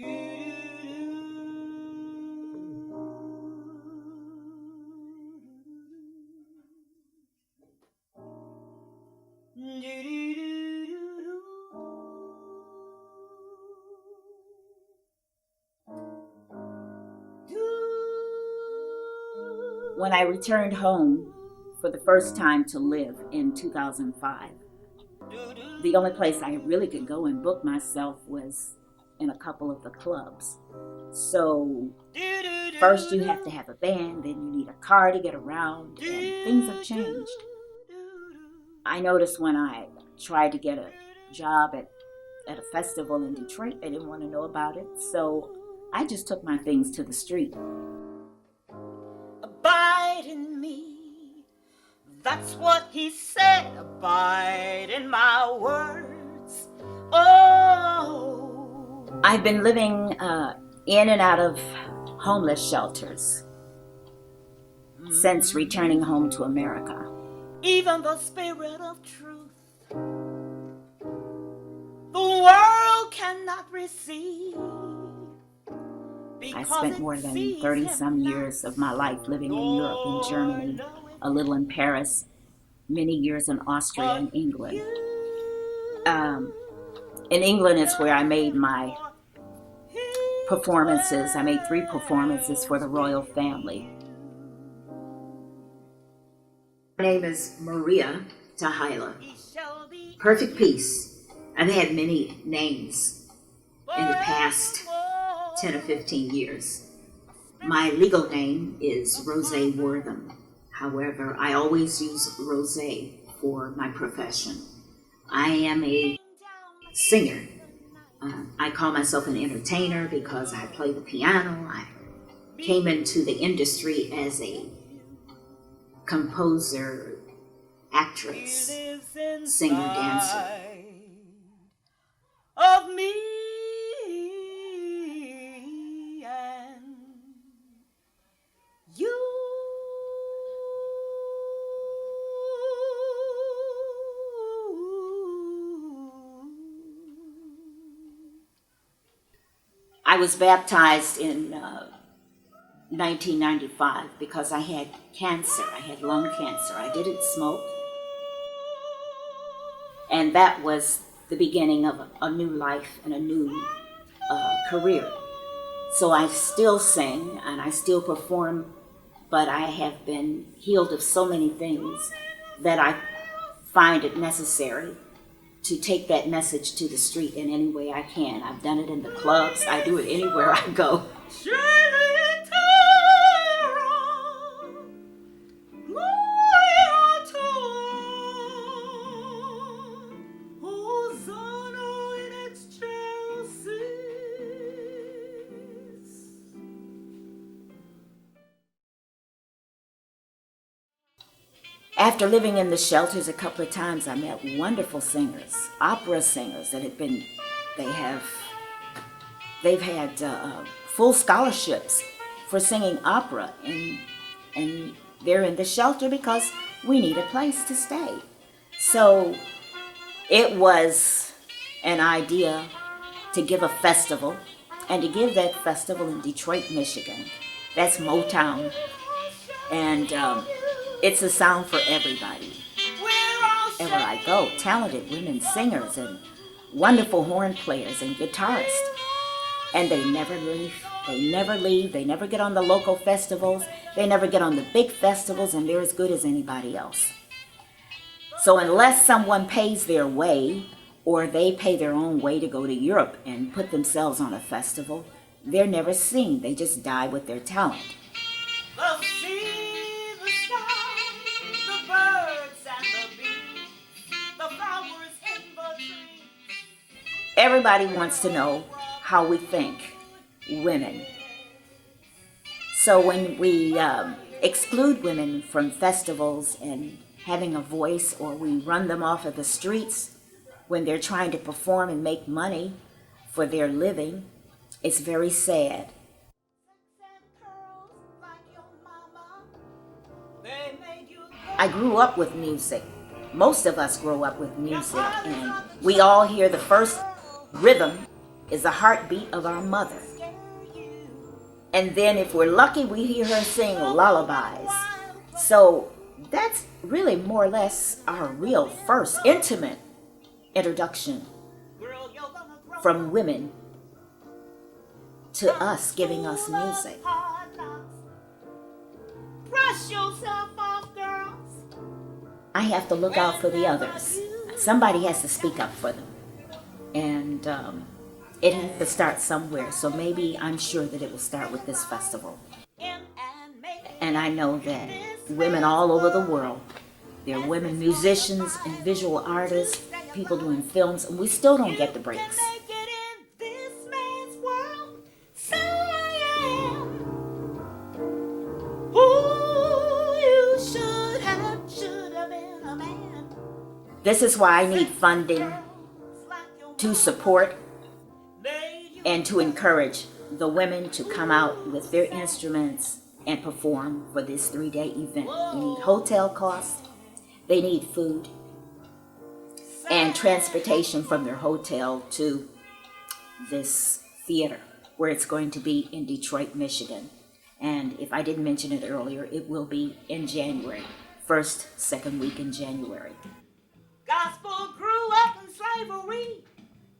When I returned home for the first time to live in 2005, the only place I really could go and book myself was in a couple of the clubs. So first you have to have a band, then you need a car to get around, and things have changed. I noticed when I tried to get a job at a festival in Detroit, they didn't want to know about it. So I just took my things to the street. Abide in me, that's what he said. Abide in my words. Oh, I've been living in and out of homeless shelters since returning home to America. Even the spirit of truth, the world cannot receive. I spent more than 30-some years of my life living in Europe, in Germany, a little in Paris, many years in Austria and England. In England is where I made my performances. I made 3 performances for the royal family. My name is Maria Tahila. Perfect Peace. I've had many names in the past 10 or 15 years. My legal name is Rozaa Wortham. However, I always use Rozaa for my profession. I am a singer. I call myself an entertainer because I play the piano. I came into the industry as a composer, actress, singer, dancer. Of me and you. I was baptized in 1995 because I had cancer. I had lung cancer. I didn't smoke. And that was the beginning of a new life and a new career. So I still sing and I still perform, but I have been healed of so many things that I find it necessary to take that message to the street in any way I can. I've done it in the clubs. I do it anywhere I go. After living in the shelters a couple of times, I met wonderful singers, opera singers that they've had full scholarships for singing opera, and they're in the shelter because we need a place to stay. So it was an idea to give a festival, and to give that festival in Detroit, Michigan. That's Motown, and it's a sound for everybody. Wherever I go, talented women singers and wonderful horn players and guitarists. And they never leave. They never leave. They never get on the local festivals. They never get on the big festivals, and they're as good as anybody else. So unless someone pays their way, or they pay their own way to go to Europe and put themselves on a festival, they're never seen. They just die with their talent. The sea, the sky, the birds and the bees, the flowers in the trees. Everybody wants to know how we think, women. So when we exclude women from festivals and having a voice, or we run them off of the streets when they're trying to perform and make money for their living, it's very sad. I grew up with music. Most of us grow up with music, and we all hear the first rhythm is the heartbeat of our mother. And then if we're lucky, we hear her sing lullabies. So that's really more or less our real first intimate introduction from women to us, giving us music. Brush yourself off, girls. I have to look out for the others. Somebody has to speak up for them. And it has to start somewhere. So maybe I'm sure that it will start with this festival. And I know that women all over the world, there are women musicians and visual artists, people doing films, and we still don't get the breaks. This is why I need funding to support and to encourage the women to come out with their instruments and perform for this 3-day event. They need hotel costs, they need food, and transportation from their hotel to this theater where it's going to be in Detroit, Michigan. And if I didn't mention it earlier, it will be in January, first, second week in January. Gospel grew up in slavery.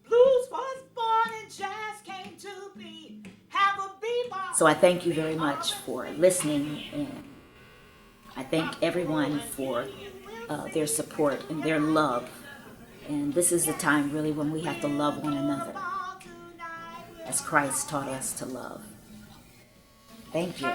Blues was born and jazz came to be. Have a bebop. So I thank you very much for listening, and I thank everyone for their support and their love. And this is the time really when we have to love one another as Christ taught us to love. Thank you.